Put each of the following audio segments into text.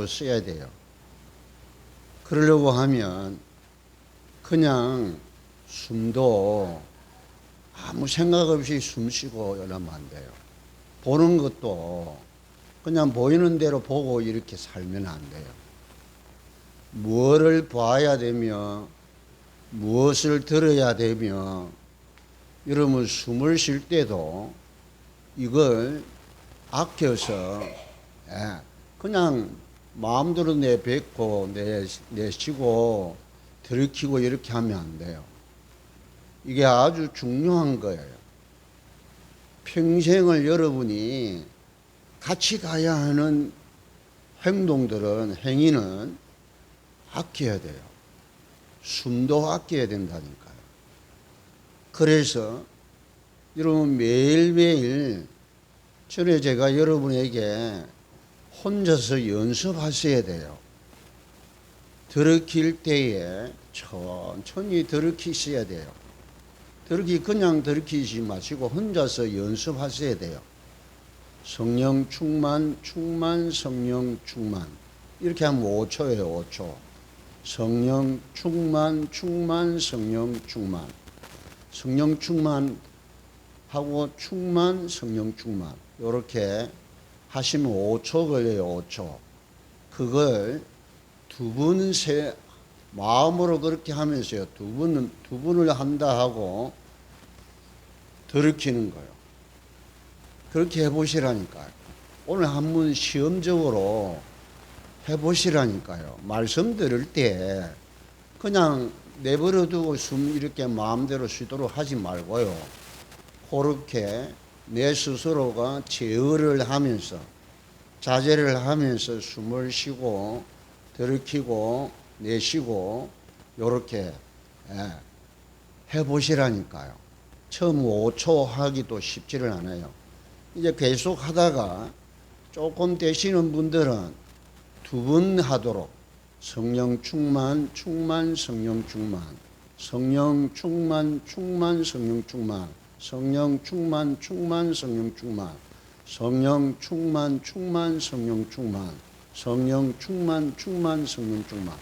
써야 돼요. 그러려고 하면 그냥 숨도 아무 생각 없이 숨 쉬고 이러면 안 돼요. 보는 것도 그냥 보이는 대로 보고 이렇게 살면 안 돼요. 무엇을 봐야 되며 무엇을 들어야 되며 이러면 숨을 쉴 때도 이걸 아껴서 그냥 마음대로 내뱉고 내쉬고 들이키고 이렇게 하면 안 돼요. 이게 아주 중요한 거예요. 평생을 여러분이 같이 가야 하는 행위는 아껴야 돼요. 숨도 아껴야 된다니까요. 그래서 여러분 매일매일 전에 제가 여러분에게 혼자서 연습하셔야 돼요. 들이킬 때에 천천히 들이키셔야 돼요. 그냥 들이키지 마시고 혼자서 연습하셔야 돼요. 성령 충만, 성령 충만. 이렇게 하면 5초예요, 5초. 성령 충만, 성령 충만. 성령 충만 하고 성령 충만. 이렇게 하시면 5초 걸려요, 5초. 그걸 마음으로 그렇게 하면서요. 두 분을 한다 하고 들이키는 거예요. 그렇게 해보시라니까요. 오늘 한번 시험적으로 해보시라니까요. 말씀 들을 때 그냥 내버려 두고 숨 이렇게 마음대로 쉬도록 하지 말고요. 그렇게 내 스스로가 제어를 하면서 자제를 하면서 숨을 쉬고 들이키고 내쉬고 요렇게 해보시라니까요. 처음 5초 하기도 쉽지를 않아요. 이제 계속 하다가 조금 되시는 분들은 2번 하도록 성령 충만, 성령 충만, 성령 충만, 성령 충만, 성령 충만, 성령 충만, 성령 충만, 성령 충만, 성령 충만, 성령 충만.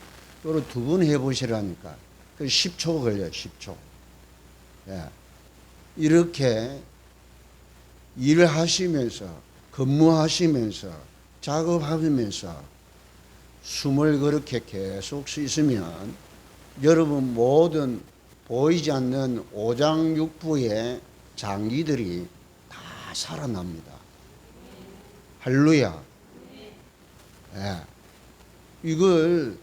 요로 2번 해보시라니까. 그 10초 걸려요, 10초. 이렇게 일을 하시면서, 근무하시면서, 작업하면서 숨을 그렇게 계속 쉬시면 여러분 모든 보이지 않는 오장육부의 장기들이 다 살아납니다. 할렐루야. 이걸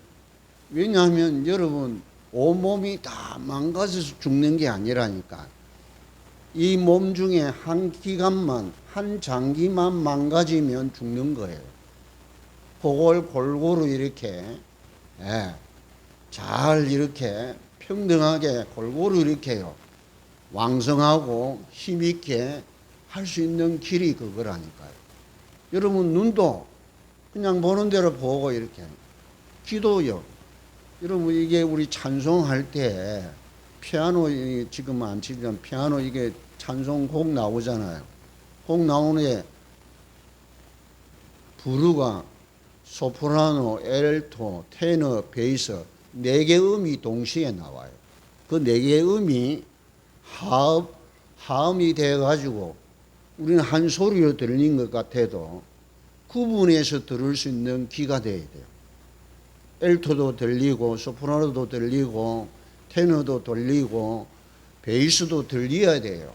왜냐하면 여러분 온몸이 다 망가져서 죽는 게 아니라니까. 이 몸 중에 한 기관만, 한 장기만 망가지면 죽는 거예요. 그걸 골고루 이렇게 잘 이렇게 평등하게 골고루 이렇게요. 왕성하고 힘있게 할 수 있는 길이 그거라니까요. 여러분 눈도 그냥 보는 대로 보고 이렇게. 기도요. 여러분 이게 우리 찬송할 때 피아노 지금 안 치지만 피아노 이게 찬송곡 나오잖아요. 곡 나오는데 부르가 소프라노, 엘토, 테너, 베이스 4개 음이 동시에 나와요. 그 4개 음이 하음이 돼가지고 우리는 한 소리로 들리는 것 같아도 구분해서 들을 수 있는 귀가 돼야 돼요. 엘토도 들리고 소프라노도 들리고 테너도 들리고 베이스도 들려야 돼요.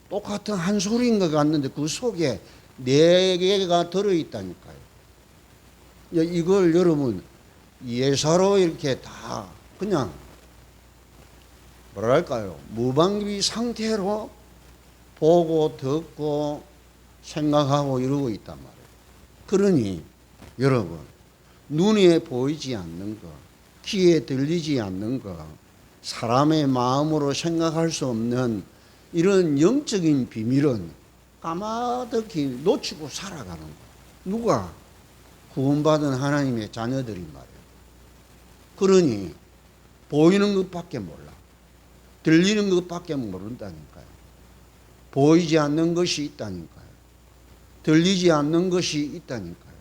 똑같은 한 소리인 것 같는데 그 속에 4개가 들어있다니까요. 이걸 여러분 예사로 이렇게 다 그냥 뭐랄까요, 무방비 상태로 보고 듣고 생각하고 이러고 있단 말이에요. 그러니 여러분 눈에 보이지 않는 것, 귀에 들리지 않는 것, 사람의 마음으로 생각할 수 없는 이런 영적인 비밀은 까마득히 놓치고 살아가는 거예요. 누가? 구원받은 하나님의 자녀들이 말이에요. 그러니 보이는 것밖에 몰라. 들리는 것밖에 모른다니까요. 보이지 않는 것이 있다니까요. 들리지 않는 것이 있다니까요.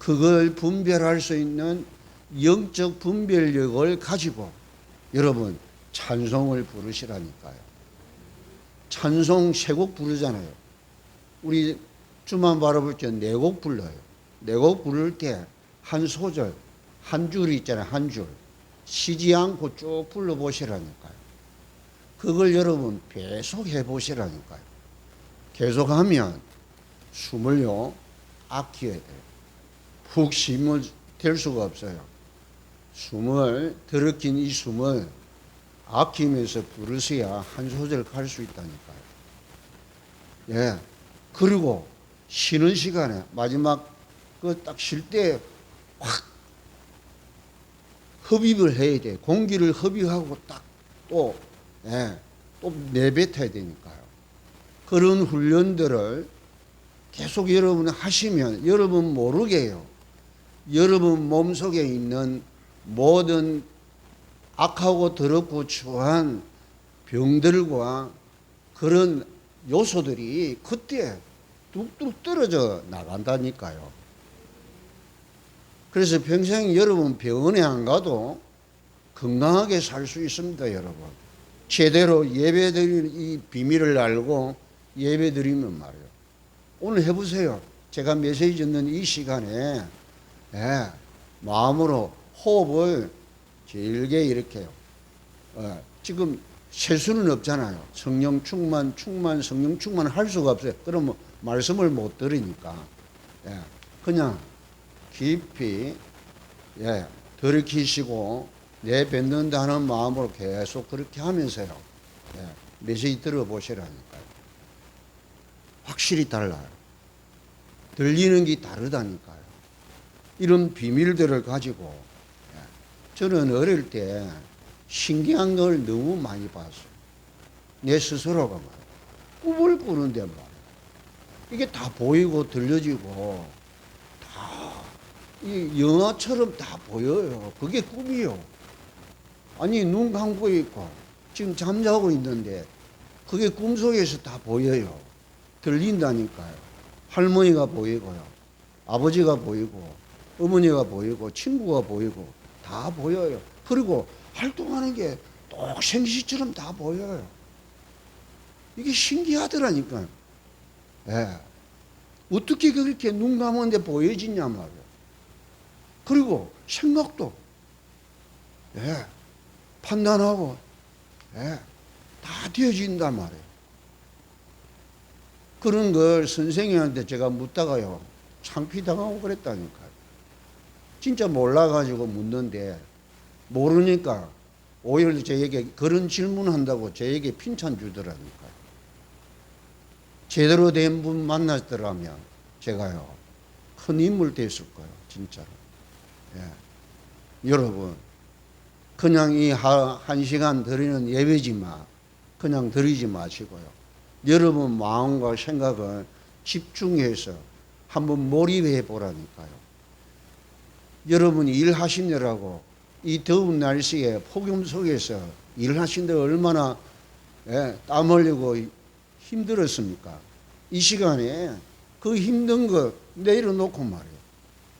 그걸 분별할 수 있는 영적 분별력을 가지고 여러분 찬송을 부르시라니까요. 찬송 3곡 부르잖아요. 우리 주만 바라볼 때 4곡 불러요. 4곡 부를 때 한 소절, 한 줄 있잖아요. 한 줄. 쉬지 않고 쭉 불러보시라니까요. 그걸 여러분 계속 해보시라니까요. 계속하면 숨을요 아껴야 돼요. 푹 쉬면 될 수가 없어요. 숨을 들이킨 이 숨을 아끼면서 부르셔야 한 소절 갈 수 있다니까요. 예. 그리고 쉬는 시간에 마지막 그 딱 쉴 때 확 흡입을 해야 돼. 공기를 흡입하고 딱 또 또 내뱉어야 되니까요. 그런 훈련들을 계속 여러분 하시면 여러분 모르게요. 여러분 몸속에 있는 모든 악하고 더럽고 추한 병들과 그런 요소들이 그때 뚝뚝 떨어져 나간다니까요. 그래서 평생 여러분 병원에 안 가도 건강하게 살 수 있습니다, 여러분. 제대로 예배드리는 이 비밀을 알고 예배드리면 말이에요. 오늘 해보세요. 제가 메시지 듣는 이 시간에 마음으로 호흡을 길게 이렇게요. 지금 세수는 없잖아요. 성령 충만, 성령 충만 할 수가 없어요. 그러면 말씀을 못 들으니까. 그냥 깊이, 들이키시고, 내뱉는다는 마음으로 계속 그렇게 하면서요. 메시지 들어보시라니까요. 확실히 달라요. 들리는 게 다르다니까요. 이런 비밀들을 가지고, 저는 어릴 때 신기한 걸 너무 많이 봤어요. 내 스스로가 말이에요. 꿈을 꾸는데 말이에요. 이게 다 보이고 들려지고 다 이 영화처럼 다 보여요. 그게 꿈이요. 아니 눈 감고 있고 지금 잠자고 있는데 그게 꿈속에서 다 보여요. 들린다니까요. 할머니가 보이고요. 아버지가 보이고 어머니가 보이고 친구가 보이고 다 보여요. 그리고 활동하는 게 똑 생시처럼 다 보여요. 이게 신기하더라니까요. 어떻게 그렇게 눈 감았는데 보여지냐 말이에요. 그리고 생각도 판단하고 다 되어진단 말이에요. 그런 걸 선생님한테 제가 묻다가요 창피당하고 그랬다니까요. 진짜 몰라가지고 묻는데 모르니까 오히려 저에게 그런 질문한다고 저에게 핀찬 주더라니까요. 제대로 된 분 만났더라면 제가요 큰 인물 됐을 거예요. 진짜로. 여러분 그냥 이 한 시간 드리는 예배지만 그냥 드리지 마시고요. 여러분 마음과 생각을 집중해서 한번 몰입해 보라니까요. 여러분이 일하시느라고 이 더운 날씨에 폭염 속에서 일하시는데 얼마나 땀 흘리고 힘들었습니까? 이 시간에 그 힘든 거 내려놓고 말이에요.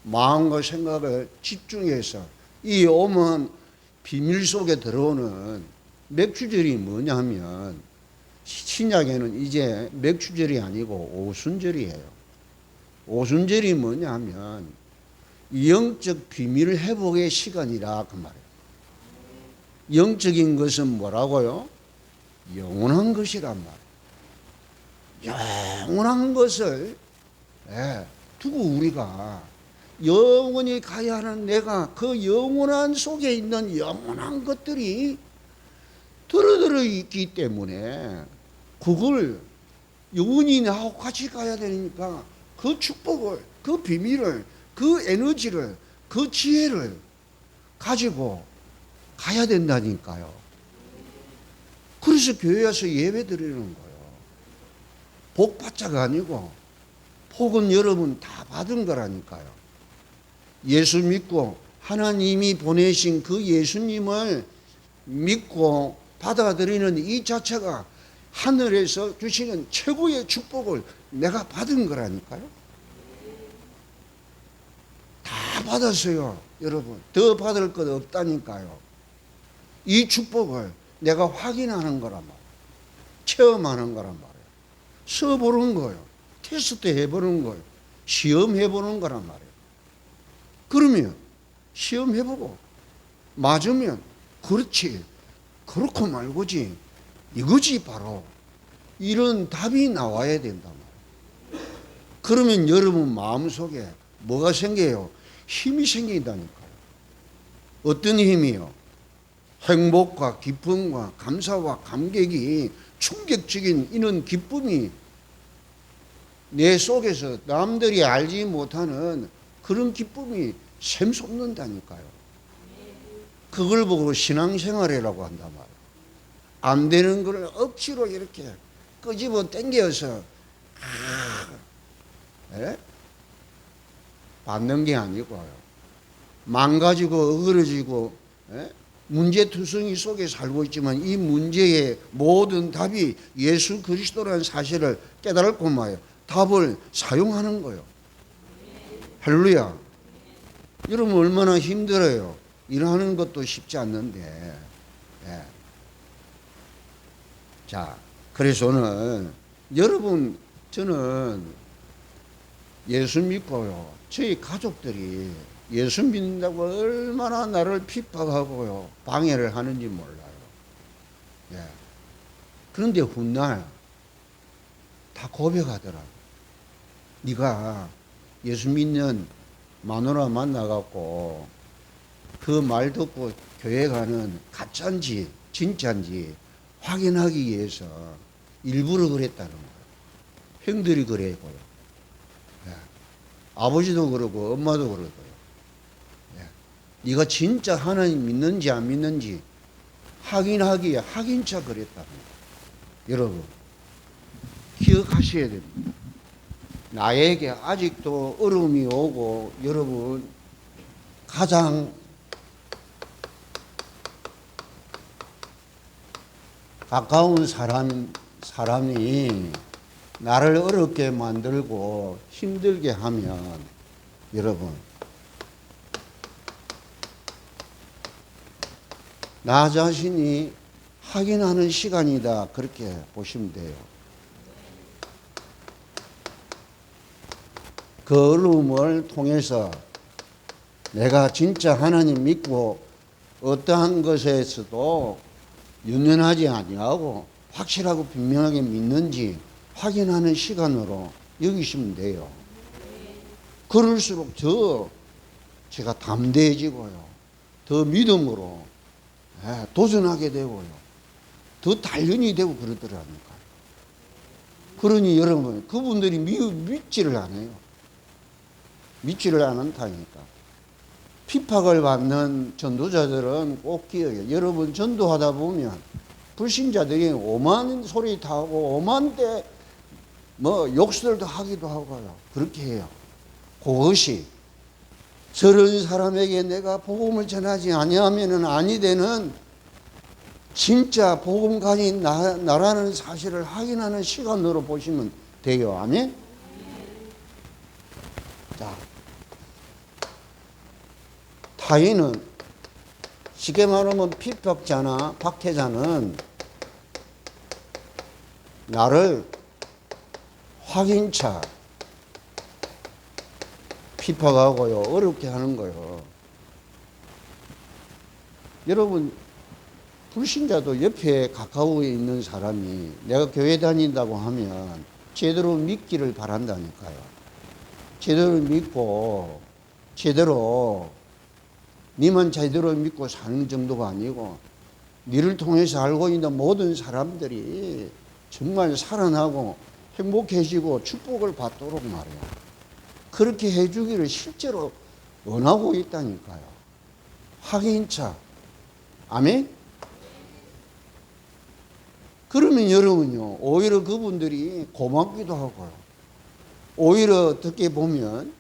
마음과 생각을 집중해서 이 오면 비밀 속에 들어오는 맥주절이 뭐냐면 신약에는 이제 맥주절이 아니고 오순절이에요. 오순절이 뭐냐면 영적 비밀 회복의 시간이라 그 말이에요. 영적인 것은 뭐라고요? 영원한 것이란 말이에요. 영원한 것을 두고 우리가 영원히 가야 하는 내가 그 영원한 속에 있는 영원한 것들이 들어들어 있기 때문에 그걸 영원히 나하고 같이 가야 되니까 그 축복을, 그 비밀을, 그 에너지를, 그 지혜를 가지고 가야 된다니까요. 그래서 교회 와서 예배 드리는 거예요. 복받자가 아니고 복은 여러분 다 받은 거라니까요. 예수 믿고 하나님이 보내신 그 예수님을 믿고 받아들이는 이 자체가 하늘에서 주시는 최고의 축복을 내가 받은 거라니까요. 받았어요. 여러분, 더 받을 것 없다니까요. 이 축복을 내가 확인하는 거란 말이에요. 체험하는 거란 말이에요. 써보는 거예요. 테스트 해보는 거예요. 시험해보는 거란 말이에요. 그러면 시험해보고 맞으면 그렇지, 그렇고 말고지, 이거지 바로. 이런 답이 나와야 된단 말이에요. 그러면 여러분 마음속에 뭐가 생겨요? 힘이 생긴다니까요. 어떤 힘이요? 행복과 기쁨과 감사와 감격이 충격적인 이런 기쁨이 내 속에서 남들이 알지 못하는 그런 기쁨이 샘솟는다니까요. 그걸 보고 신앙생활이라고 한단 말이에요. 안 되는 걸 억지로 이렇게 끄집어 당겨서 받는 게 아니고요. 망가지고 어그러지고 문제투성이 속에 살고 있지만 이 문제의 모든 답이 예수 그리스도라는 사실을 깨달고 말이에요. 답을 사용하는 거예요. 할렐루야. 여러분 얼마나 힘들어요. 일하는 것도 쉽지 않는데. 자, 그래서 오늘 여러분, 저는 예수 믿고요, 저희 가족들이 예수 믿는다고 얼마나 나를 핍박하고요 방해를 하는지 몰라요. 그런데 훗날 다 고백하더라고요. 네가 예수 믿는 마누라 만나갖고 그 말 듣고 교회 가는 가짜인지 진짜인지 확인하기 위해서 일부러 그랬다는 거예요. 형들이 그래고요. 아버지도 그러고 엄마도 그러고요. 네가 진짜 하나님 믿는지 안 믿는지 확인하기에 확인차 그랬다는 거예요. 여러분 기억하셔야 됩니다. 나에게 아직도 어려움이 오고 여러분 가장 가까운 사람이 나를 어렵게 만들고 힘들게 하면 여러분 나 자신이 확인하는 시간이다 그렇게 보시면 돼요. 그 어려움을 통해서 내가 진짜 하나님 믿고 어떠한 것에서도 연연하지 아니하고 확실하고 분명하게 믿는지 확인하는 시간으로 여기시면 돼요. 그럴수록 제가 담대해지고요. 더 믿음으로 도전하게 되고요. 더 단련이 되고 그러더라니까요. 그러니 여러분 그분들이 믿지를 않아요. 믿지를 않다니까. 핍박을 받는 전도자들은 꼭 기억해요. 여러분 전도하다 보면 불신자들이 오만 소리 다 하고 오만 때 욕설도 하기도 하고요. 그렇게 해요. 그것이 저런 사람에게 내가 복음을 전하지 아니하면은 아니 되는 진짜 복음 가진 나라는 사실을 확인하는 시간으로 보시면 돼요. 아멘? 자, 타인은 쉽게 말하면 핍박자나 박해자는 나를 확인차 핍박하고요 어렵게 하는 거예요. 여러분 불신자도 옆에 가까우에 있는 사람이 내가 교회 다닌다고 하면 제대로 믿기를 바란다니까요. 제대로 믿고 제대로 니만 제대로 믿고 사는 정도가 아니고 니를 통해서 알고 있는 모든 사람들이 정말 살아나고 행복해지고 축복을 받도록 말이야. 그렇게 해주기를 실제로 원하고 있다니까요. 확인차. 아멘? 그러면 여러분요, 오히려 그분들이 고맙기도 하고요. 오히려 어떻게 보면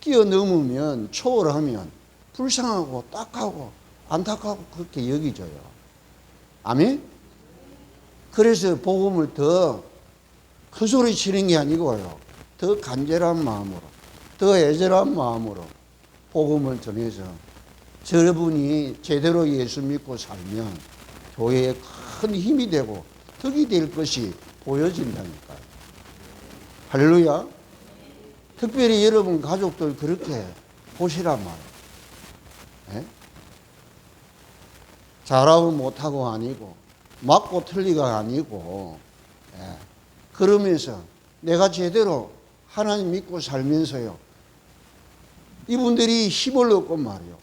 뛰어넘으면 초월하면 불쌍하고 딱하고 안타깝고 그렇게 여기져요. 아멘? 그래서 복음을 더 큰 소리 치는 게 아니고요. 더 간절한 마음으로, 더 애절한 마음으로 복음을 전해서 여러분이 제대로 예수 믿고 살면 교회에 큰 힘이 되고 덕이 될 것이 보여진다니까요. 할렐루야. 특별히 여러분 가족들 그렇게 보시란 말이에요. 예? 잘하고 못하고 아니고 맞고 틀리가 아니고, 예. 그러면서 내가 제대로 하나님 믿고 살면서요, 이분들이 힘을 얻고 말이요,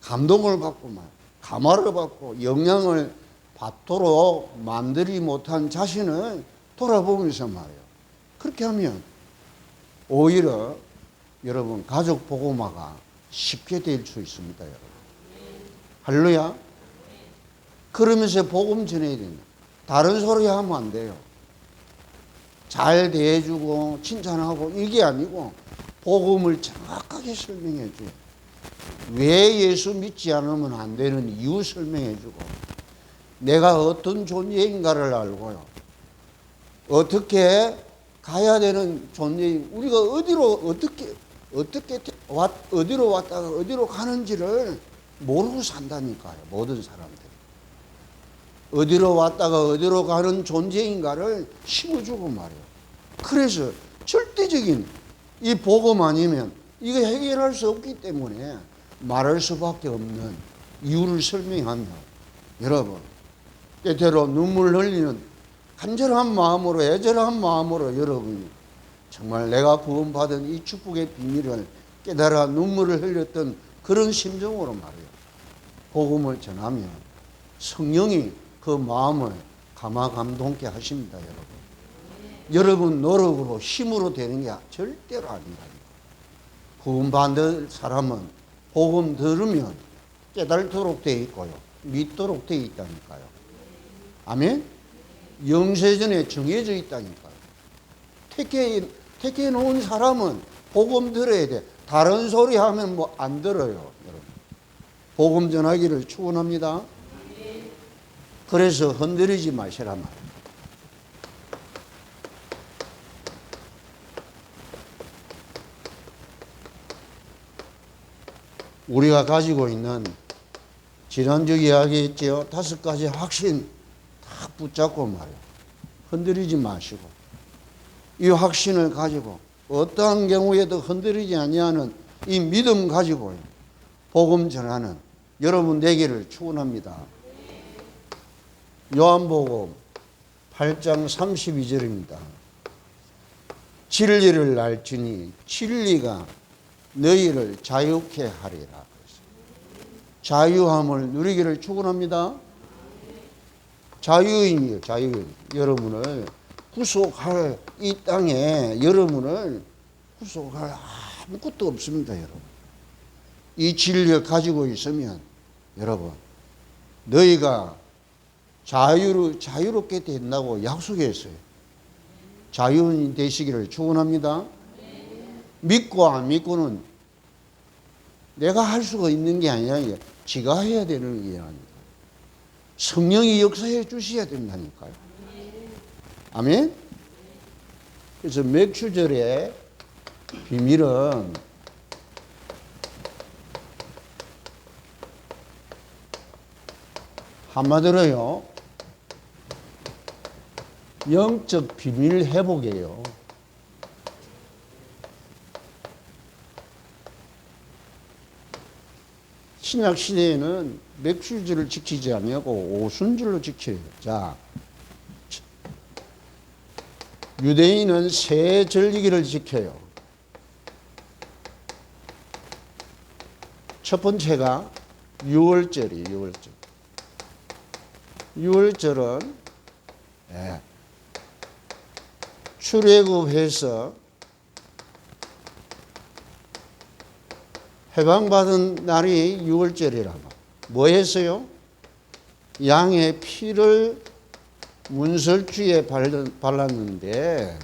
감동을 받고 말, 감화를 받고 영향을 받도록 만들지 못한 자신을 돌아보면서 말이요, 그렇게 하면 오히려 여러분 가족 복음화가 쉽게 될 수 있습니다, 여러분. 할렐루야. 그러면서 복음 전해야 된다. 다른 소리 하면 안 돼요. 잘 대해주고 칭찬하고 이게 아니고 복음을 정확하게 설명해 줘요. 왜 예수 믿지 않으면 안 되는 이유 설명해 주고, 내가 어떤 존재인가를 알고요, 어떻게 가야 되는 존재인, 우리가 어디로 어디로 왔다가 어디로 가는지를 모르고 산다니까요. 모든 사람들이 어디로 왔다가 어디로 가는 존재인가를 심어주고 말이에요. 그래서 절대적인 이 복음 아니면 이거 해결할 수 없기 때문에 말할 수밖에 없는 이유를 설명하며, 여러분 때때로 눈물 흘리는 간절한 마음으로, 애절한 마음으로 여러분이 정말 내가 구원받은 이 축복의 비밀을 깨달아 눈물을 흘렸던 그런 심정으로 말이에요, 복음을 전하면 성령이 그 마음을 감화감동케 하십니다, 여러분. 여러분 노력으로 힘으로 되는 게 절대로 아니다. 구원받은 사람은 복음 들으면 깨달도록 되어 있고요, 믿도록 되어 있다니까요. 아멘? 영세전에 정해져 있다니까요. 택해 놓은 사람은 복음 들어야 돼. 다른 소리 하면 뭐 안 들어요, 여러분. 복음 전하기를 축원합니다. 그래서 흔들리지 마시란 말이에요. 우리가 가지고 있는, 지난주 이야기했죠, 5가지 확신 딱 붙잡고 말이에요, 흔들리지 마시고 이 확신을 가지고 어떠한 경우에도 흔들리지 아니하는 이 믿음 가지고 복음 전하는 여러분 되기를 축원합니다. 요한복음 8장 32절입니다. 진리를 알지니 진리가 너희를 자유케 하리라. 자유함을 누리기를 축원합니다. 자유인이요, 자유인. 여러분을 구속할, 이 땅에 여러분을 구속할 아무것도 없습니다, 여러분. 이 진리를 가지고 있으면 여러분 너희가 자유롭게 된다고 약속했어요. 자유인이 되시기를 축원합니다. 믿고 안 믿고는 내가 할 수가 있는 게 아니라 지가 해야 되는 게 아닙니다. 성령이 역사해 주셔야 된다니까요. 아멘? 그래서 맥주절의 비밀은 한마디로요, 영적 비밀 회복이에요. 신약 시대에는 맥주절을 지키지 아니하고 오순절로 지켜요. 자, 유대인은 세 절기를 지켜요. 첫 번째가 유월절이에요. 유월절. 유월절은 출애굽해서 해방받은 날이 유월절이라고. 뭐 했어요? 양의 피를 문설주에 발랐는데,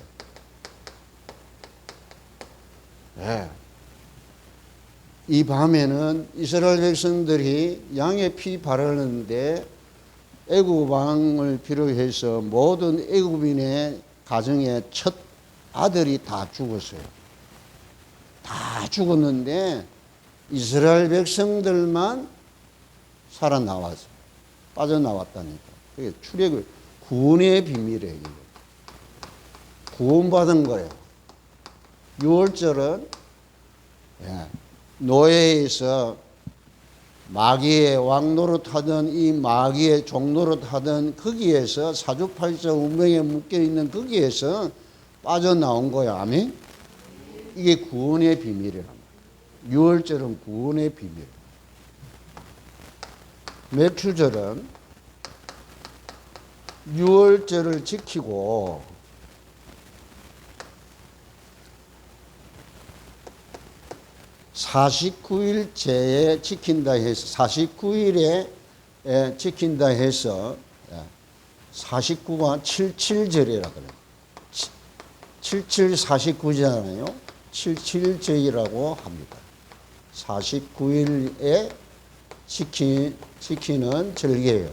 이 밤에는 이스라엘 백성들이 양의 피 바르는데 애굽 왕을 비롯해서 모든 애굽인의 가정의 첫 아들이 다 죽었어요. 다 죽었는데 이스라엘 백성들만 살아나와서 빠져나왔다니까. 그게 출애굽 구원의 비밀이에요. 구원받은 거예요. 유월절은 노예에서 마귀의 왕노릇하던 이 마귀의 종노릇하던 거기에서 사주팔자 운명에 묶여있는 거기에서 빠져나온 거야. 아멘? 이게 구원의 비밀이란 말이야. 유월절은 구원의 비밀. 매출절은 유월절을 지키고 49일째에 지킨다 해서 49일에 지킨다 해서 49가 77절이라 그래요. 77, 49잖아요. 77절이라고 합니다. 49일에 지키는 절기예요.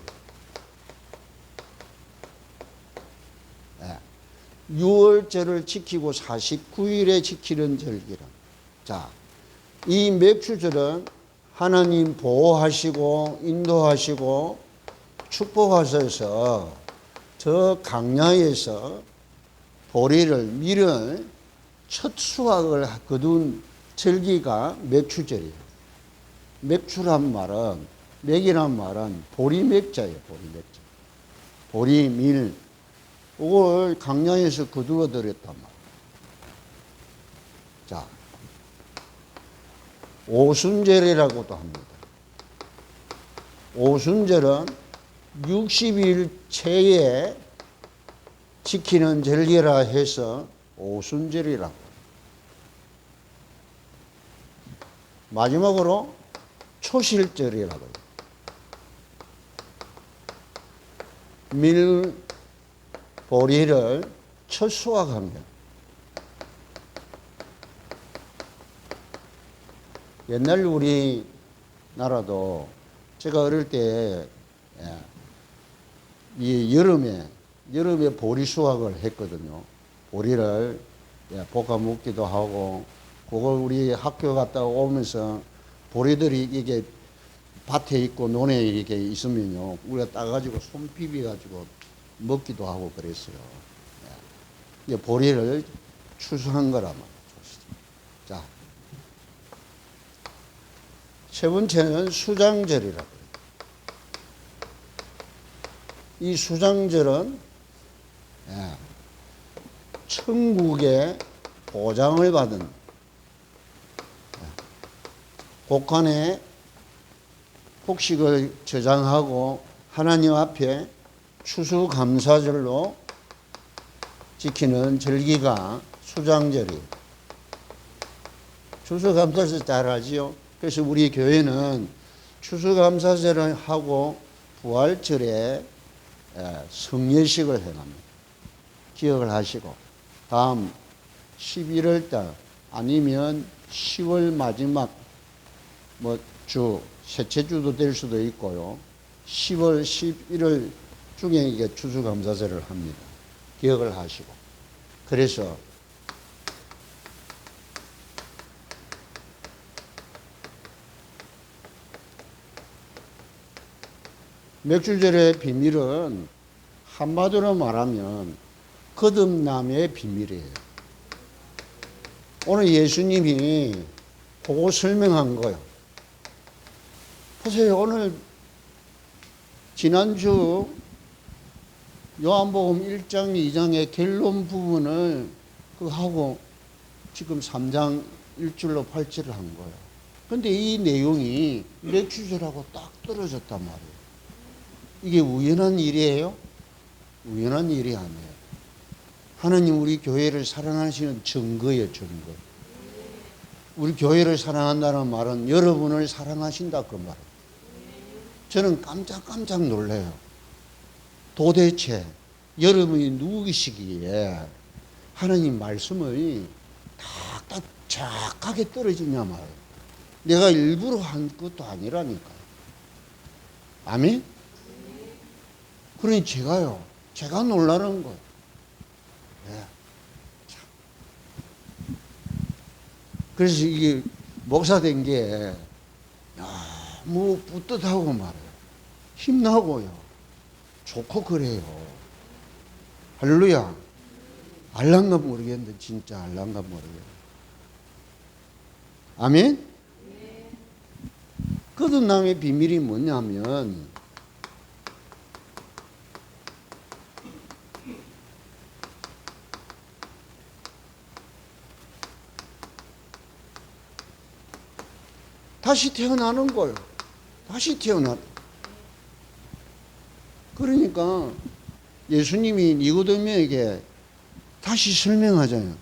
6월절을 지키고 49일에 지키는 절기라. 자, 이 맥주절은 하나님 보호하시고 인도하시고 축복하셔서 저 강야에서 보리를 밀을 첫 수확을 거둔 절기가 맥주절이에요. 맥주란 말은 맥이란 말은 보리맥자예요. 보리맥자. 보리밀 그걸 강야에서 거두어 들였단 말이에요. 자, 오순절이라고도 합니다. 오순절은 60일째에 지키는 절기라 해서 오순절이라고. 마지막으로 초실절이라고 해요. 밀 보리를 첫 수확한 거. 옛날 우리 나라도 제가 어릴 때 이 여름에 보리 수확을 했거든요. 보리를 볶아 먹기도 하고 그걸 우리 학교 갔다 오면서 보리들이 이게 밭에 있고 논에 이렇게 있으면요 우리가 따가지고 손 비벼가지고 먹기도 하고 그랬어요. 이제 보리를 추수한 거란 말이죠. 자, 세 번째는 수장절이라고 해요. 이 수장절은 천국의 보장을 받은 곡간에 곡식을 저장하고 하나님 앞에 추수감사절로 지키는 절기가 수장절이에요. 추수감사절 잘 알지요? 그래서 우리 교회는 추수감사절을 하고 부활절에 성례식을 해납니다. 기억을 하시고 다음 11월달 아니면 10월 마지막 주 셋째 주도 될 수도 있고요. 10월 11월 중에 이게 추수감사절을 합니다. 기억을 하시고 그래서 맥주절의 비밀은 한마디로 말하면 거듭남의 비밀이에요. 오늘 예수님이 보고 설명한 거예요. 보세요. 오늘 지난주 요한복음 1장 2장의 결론 부분을 하고 지금 3장 1절로 8절을 한 거예요. 그런데 이 내용이 맥주절하고 딱 떨어졌단 말이에요. 이게 우연한 일이에요? 우연한 일이 아니에요. 하나님 우리 교회를 사랑하시는 증거예요, 증거. 우리 교회를 사랑한다는 말은 여러분을 사랑하신다 그 말이에요. 저는 깜짝 놀라요. 도대체 여러분이 누구시기에 하나님 말씀을 딱 착하게 떨어지냐 말이에요. 내가 일부러 한 것도 아니라니까요. 아멘? 그러니 제가 놀라는 거예요. 그래서 이게 목사 된 게 너무 뿌듯하고 말이에요. 힘나고요. 좋고 그래요. 할렐루야. 알란가 모르겠는데 진짜 알란가 모르겠어요. 아멘? 거듭남의 비밀이 뭐냐면 다시 태어나는 거예요. 다시 태어나. 그러니까 예수님이 니고데모에게 다시 설명하잖아요.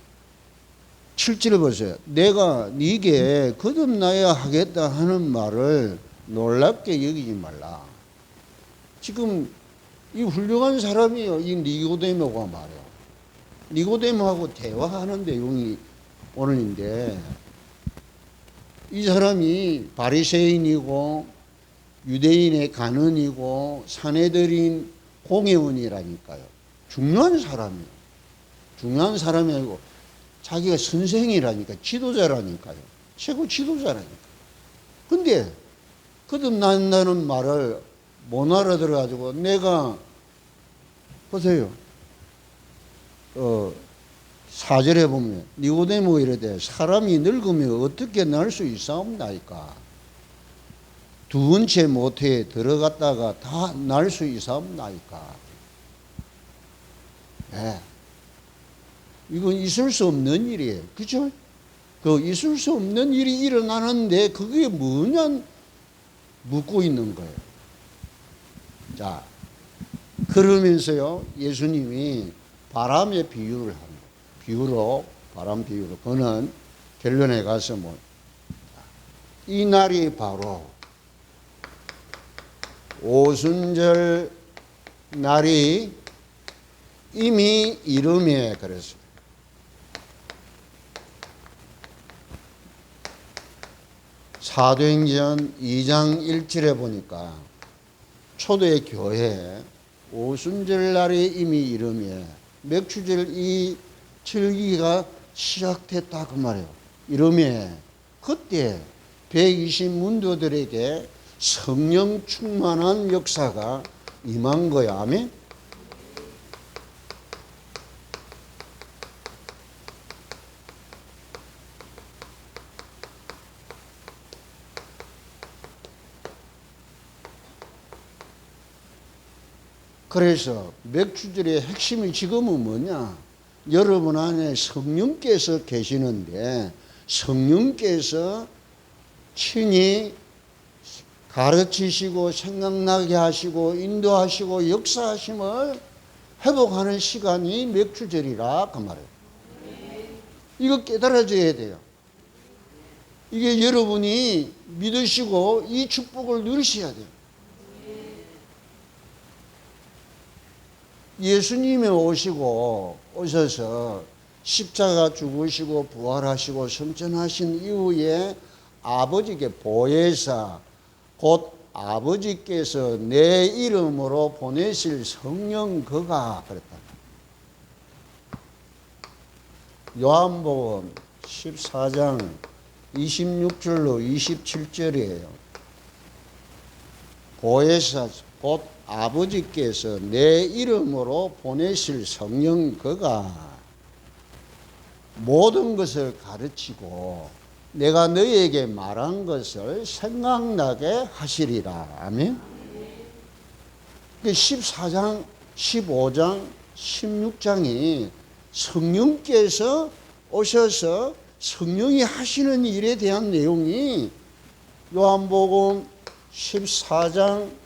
7절 보세요. 내가 네게 거듭나야 하겠다 하는 말을 놀랍게 여기지 말라. 지금 이 훌륭한 사람이요. 이 니고데모가 말이에요. 니고데모하고 대화하는 내용이 오늘인데 이 사람이 바리새인이고 유대인의 간원이고 사내들인 공회원이라니까요. 중요한 사람이에요. 중요한 사람이 아니고 자기가 선생이라니까, 지도자라니까요. 최고 지도자라니까. 근데 거듭난다는 말을 못 알아들어가지고 내가 보세요. 4절에 보면 니고데모 이르되 사람이 늙으면 어떻게 날 수 있사옵나이까? 두은 채 모태에 들어갔다가 다 날 수 있사옵나이까? 네. 이건 있을 수 없는 일이에요. 그죠? 그 있을 수 없는 일이 일어나는데 그게 뭐냐 묻고 있는 거예요. 자, 그러면서요, 예수님이 바람의 비유를 합니다. 비유로, 바람 비유로. 그는 결론에 가서 이 날이 바로 오순절 날이 이미 이름에 그랬어요. 사도행전 2장 1절에 보니까 초대 교회에 오순절 날이 이미 이름에 맥추절 이 절기가 시작됐다 그 말이에요. 이름에 그때 120문도들에게 성령 충만한 역사가 임한 거야. 아멘? 그래서 맥추절의 핵심이 지금은 뭐냐? 여러분 안에 성령께서 계시는데 성령께서 친히 가르치시고 생각나게 하시고 인도하시고 역사하심을 회복하는 시간이 맥추절이라 그 말이에요. 이거 깨달아져야 돼요. 이게 여러분이 믿으시고 이 축복을 누리셔야 돼요. 예수님이 오셔서 십자가 죽으시고 부활하시고 승천하신 이후에 아버지께 보혜사 곧 아버지께서 내 이름으로 보내실 성령 그가 그랬다. 요한복음 14장 26절로 27절이에요. 보혜사 곧 아버지께서 내 이름으로 보내실 성령 그가 모든 것을 가르치고 내가 너희에게 말한 것을 생각나게 하시리라. 아멘. 14장, 15장, 16장이 성령께서 오셔서 성령이 하시는 일에 대한 내용이 요한복음 14장,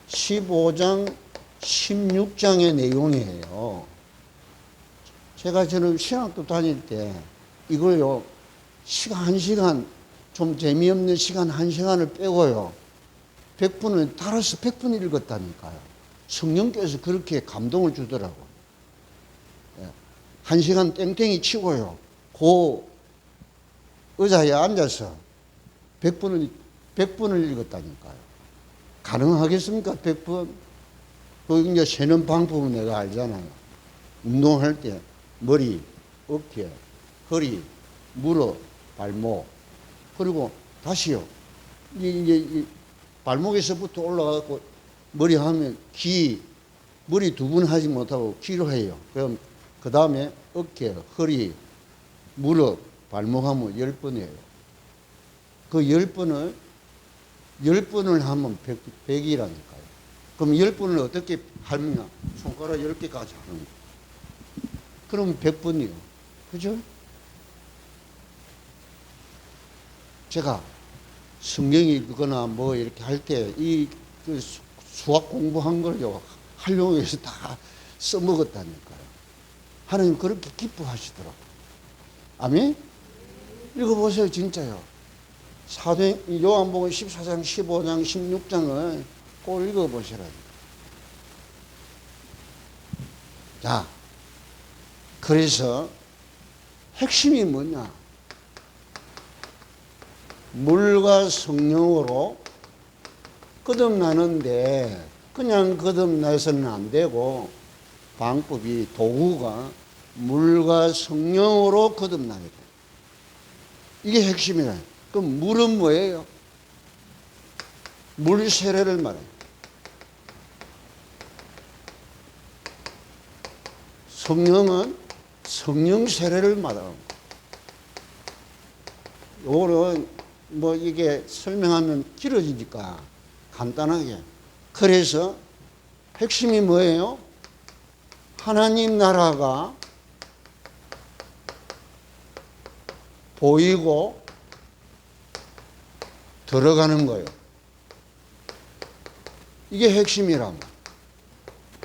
15장, 16장의 내용이에요. 제가 저는 신학교 다닐 때 이걸요, 한 시간, 좀 재미없는 시간 1시간을 빼고요, 100분을 따라서 100분 읽었다니까요. 성령께서 그렇게 감동을 주더라고요. 1시간 땡땡이 치고요, 그 의자에 앉아서 100분을 읽었다니까요. 가능하겠습니까? 100분? 그 이제 세는 방법은 내가 알잖아요. 운동할 때 머리, 어깨, 허리, 무릎, 발목 그리고 다시요. 이제 발목에서부터 올라가고 머리 하면 머리 2번 하지 못하고 귀로 해요. 그럼 그 다음에 어깨, 허리, 무릎, 발목 하면 10번이에요. 그 10번을 하면 100이라니까요. 그럼 10번을 어떻게 하느냐? 손가락 10개까지 하는 거예요. 그럼 100번이요. 그죠? 제가 성경 읽거나 뭐 이렇게 할 때 그 수학 공부한 걸요, 하려고 해서 다 써먹었다니까요. 하나님 그렇게 기뻐하시더라고요. 아멘? 읽어보세요, 진짜요. 요한복음 14장, 15장, 16장을 꼭 읽어보시라니까. 자, 그래서 핵심이 뭐냐? 물과 성령으로 거듭나는데 그냥 거듭나서는 안 되고 방법이 도구가 물과 성령으로 거듭나게 돼. 이게 핵심이라. 그럼 물은 뭐예요? 물 세례를 말해요. 성령은 성령 세례를 말하는 거예요. 요거는 뭐 이게 설명하면 길어지니까 간단하게. 그래서 핵심이 뭐예요? 하나님 나라가 보이고 들어가는 거예요. 이게 핵심이라면.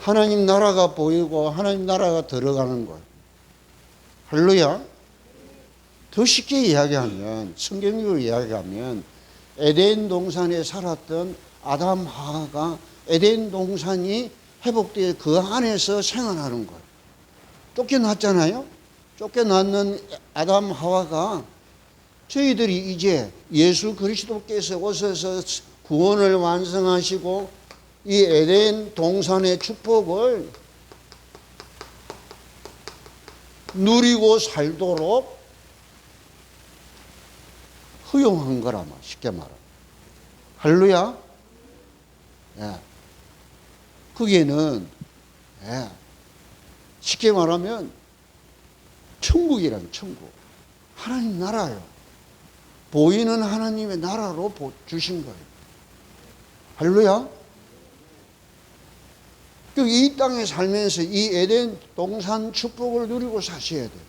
하나님 나라가 보이고 하나님 나라가 들어가는 거예요. 할렐루야. 더 쉽게 이야기하면, 성경적으로 이야기하면 에덴 동산에 살았던 아담 하와가 에덴 동산이 회복되어 그 안에서 생활하는 거예요. 쫓겨났잖아요. 쫓겨났는 아담 하와가 저희들이 이제 예수 그리스도께서 오셔서 구원을 완성하시고 이 에덴 동산의 축복을 누리고 살도록 허용한 거라마, 쉽게 말하면. 할렐루야. 예. 거기에는 쉽게 말하면 천국이란 천국. 하나님 나라요. 보이는 하나님의 나라로 주신 거예요. 할렐루야. 이 땅에 살면서 이 에덴 동산 축복을 누리고 사셔야 돼요.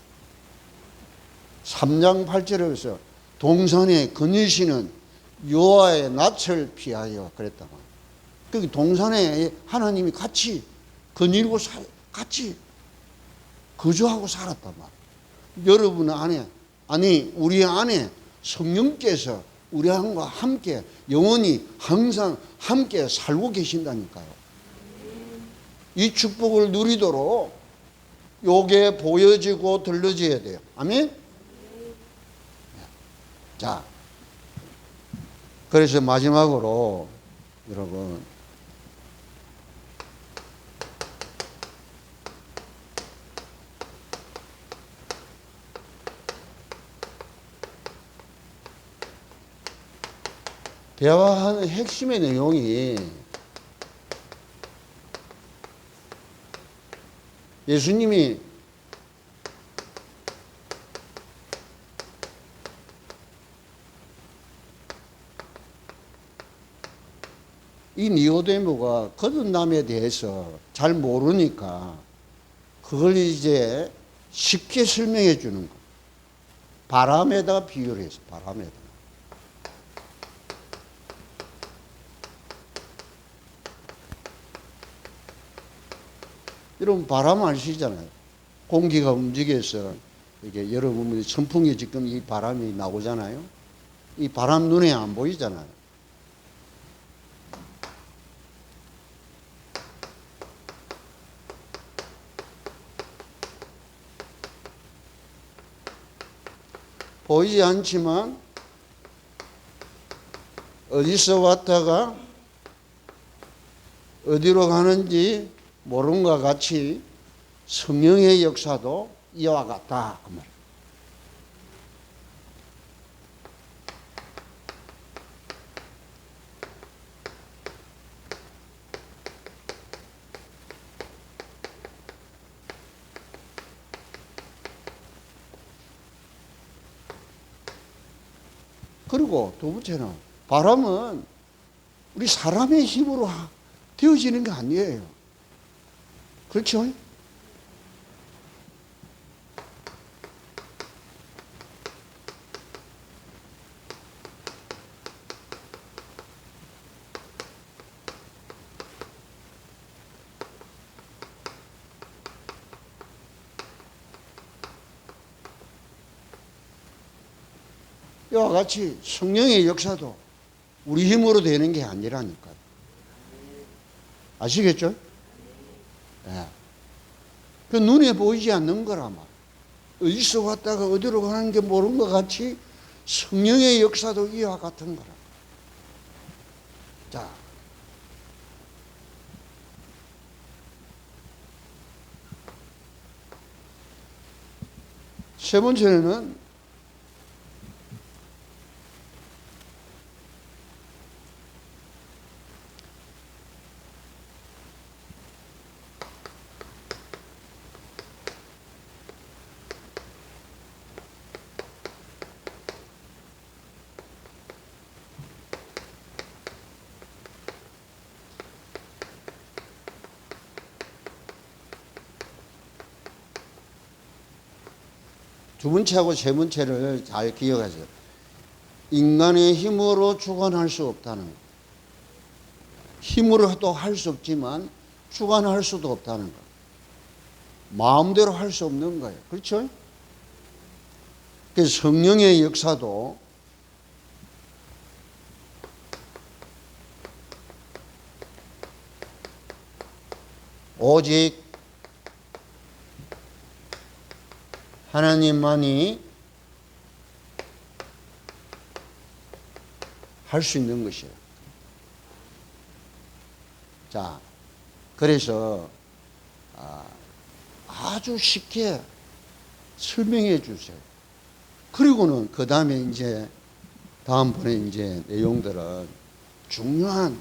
3장 8절에서 동산에 거니시는 여호와의 낯을 피하여 그랬다. 그 동산에 하나님이 같이 거닐고 같이 거주하고 살았단 말이에요. 여러분 안에, 아니 우리 안에 성령께서 우리와 함께 영원히 항상 함께 살고 계신다니까요. 이 축복을 누리도록 요게 보여지고 들려져야 돼요. 아멘? 자, 그래서 마지막으로 여러분, 대화하는 핵심의 내용이 예수님이 이 니고데모가 거듭남에 대해서 잘 모르니까 그걸 이제 쉽게 설명해 주는 거. 바람에다 비유를 해서 바람에다. 여러분 바람 아시잖아요. 공기가 움직여서 이게 여러분 선풍기 지금 이 바람이 나오잖아요. 이 바람 눈에 안 보이잖아요. 보이지 않지만 어디서 왔다가 어디로 가는지 모르는 것 같이 성령의 역사도 이와 같다. 그리고 두 번째는 바람은 우리 사람의 힘으로 되어지는 게 아니에요. 그렇죠? 이와 같이 성령의 역사도 우리 힘으로 되는 게 아니라니까요. 아시겠죠? 네. 그 눈에 보이지 않는 거라 말. 어디서 왔다가 어디로 가는 게 모르는 것 같이 성령의 역사도 이와 같은 거라. 자, 세 번째는 두 번째하고 세 번째를 잘 기억하세요. 인간의 힘으로 주관할 수 없다는 것. 힘으로도 할 수 없지만 주관할 수도 없다는 것. 마음대로 할 수 없는 거예요. 그렇죠? 그래서 성령의 역사도 오직 하나님만이 할 수 있는 것이에요. 자, 그래서 아주 쉽게 설명해 주세요. 그리고는 그 다음에 이제 다음번에 이제 내용들은 중요한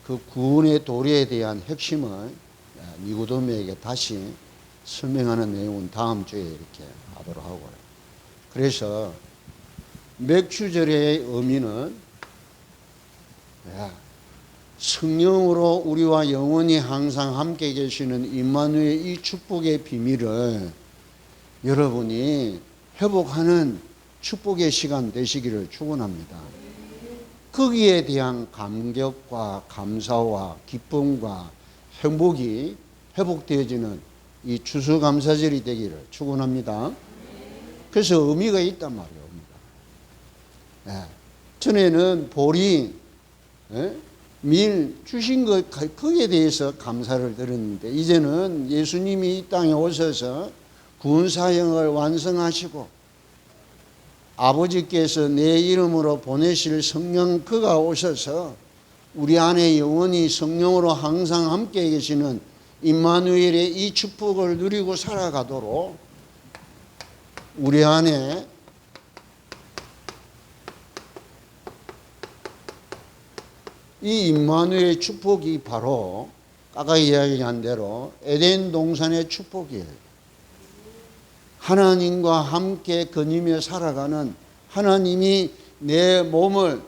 그 구원의 도리에 대한 핵심을 니고데모에게 다시 설명하는 내용은 다음 주에 이렇게 하도록 하고요. 그래서 맥주절의 의미는 성령으로 우리와 영원히 항상 함께 계시는 임마누엘 이 축복의 비밀을 여러분이 회복하는 축복의 시간 되시기를 축원합니다. 거기에 대한 감격과 감사와 기쁨과 행복이 회복되어지는 이 추수감사절이 되기를 축원합니다. 그래서 의미가 있단 말이에요. 의미가. 전에는 보리, 밀 주신 것 거기에 대해서 감사를 드렸는데 이제는 예수님이 이 땅에 오셔서 구원사역을 완성하시고 아버지께서 내 이름으로 보내실 성령 그가 오셔서 우리 안에 영원히 성령으로 항상 함께 계시는 임마누엘의 이 축복을 누리고 살아가도록 우리 안에 이 임마누엘의 축복이 바로 아까 이야기한 대로 에덴 동산의 축복이에요. 하나님과 함께 거니며 살아가는 하나님이 내 몸을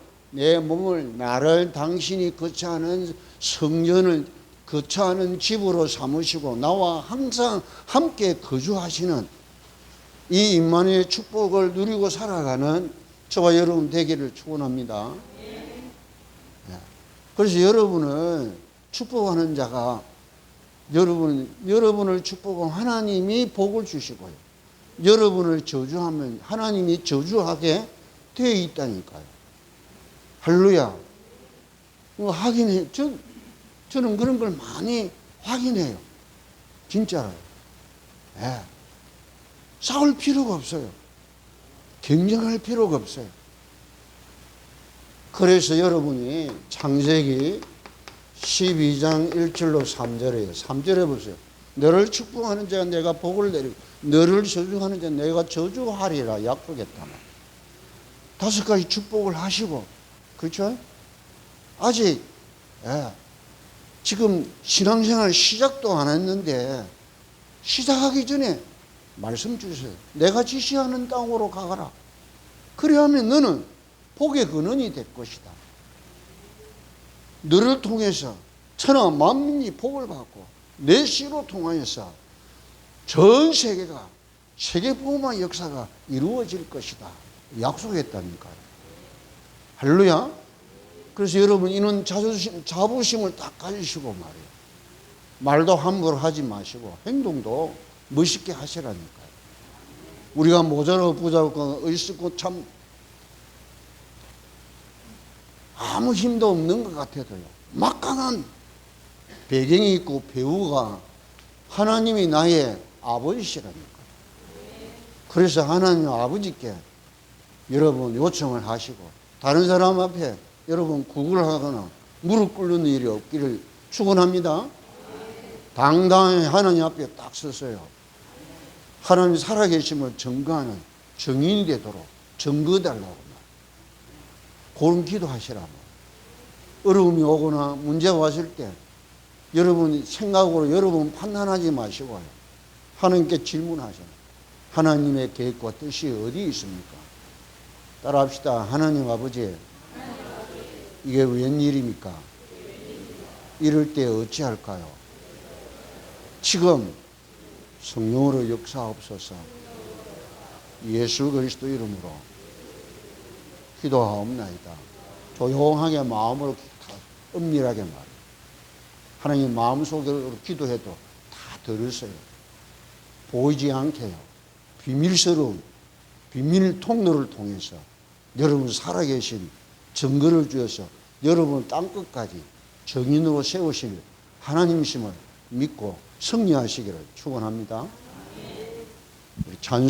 나를 당신이 거처하는 성전을 거처하는 집으로 삼으시고 나와 항상 함께 거주하시는 이 임마누엘의 축복을 누리고 살아가는 저와 여러분 되기를 축원합니다. 그래서 여러분을 축복하는 자가 여러분을 축복하면 하나님이 복을 주시고요. 여러분을 저주하면 하나님이 저주하게 되어 있다니까요. 할렐루야. 확인해. 저는 그런 걸 많이 확인해요. 진짜로요. 싸울 필요가 없어요. 경쟁할 필요가 없어요. 그래서 여러분이 창세기 12장 1절로 3절이에요. 3절에 보세요. 너를 축복하는 자가 내가 복을 내리고 너를 저주하는 자가 내가 저주하리라 약속했다. 5가지 축복을 하시고 그렇죠? 아직 지금 신앙생활 시작도 안 했는데 시작하기 전에 말씀 주세요. 내가 지시하는 땅으로 가거라. 그래야면 너는 복의 근원이 될 것이다. 너를 통해서 천하 만민이 복을 받고 내 씨로 통하여서 전 세계가 세계복음화 역사가 이루어질 것이다. 약속했다니까요. 할렐루야. 그래서 여러분 이런 자부심을 딱 가지시고 말이에요. 말도 함부로 하지 마시고 행동도 멋있게 하시라니까요. 우리가 모자라고 부자고 어리석고 참 아무 힘도 없는 것 같아도요. 막강한 배경이 있고 배우가 하나님이 나의 아버지시라니까요. 그래서 하나님 아버지께 여러분 요청을 하시고 다른 사람 앞에 여러분 구걸 하거나 무릎 꿇는 일이 없기를 축원합니다. 당당히 하나님 앞에 딱 서서요. 하나님 살아계심을 증거하는 증인이 되도록 증거달라고 말. 그런 기도하시라고. 어려움이 오거나 문제가 왔을 때 여러분 생각으로 여러분 판단하지 마시고요. 하나님께 질문하셔요. 하나님의 계획과 뜻이 어디 있습니까? 따라합시다. 하나님 아버지, 이게 웬일입니까? 이럴 때 어찌할까요? 지금 성령으로 역사하옵소서. 예수 그리스도 이름으로 기도하옵나이다. 조용하게 마음으로 엄밀하게 말해요. 하나님 마음속으로 기도해도 다 들으세요. 보이지 않게요. 비밀스러운 비밀 통로를 통해서 여러분 살아계신 증거를 주어서 여러분 땅끝까지 정인으로 세우실 하나님이심을 믿고 승리하시기를 축원합니다. 우리 찬송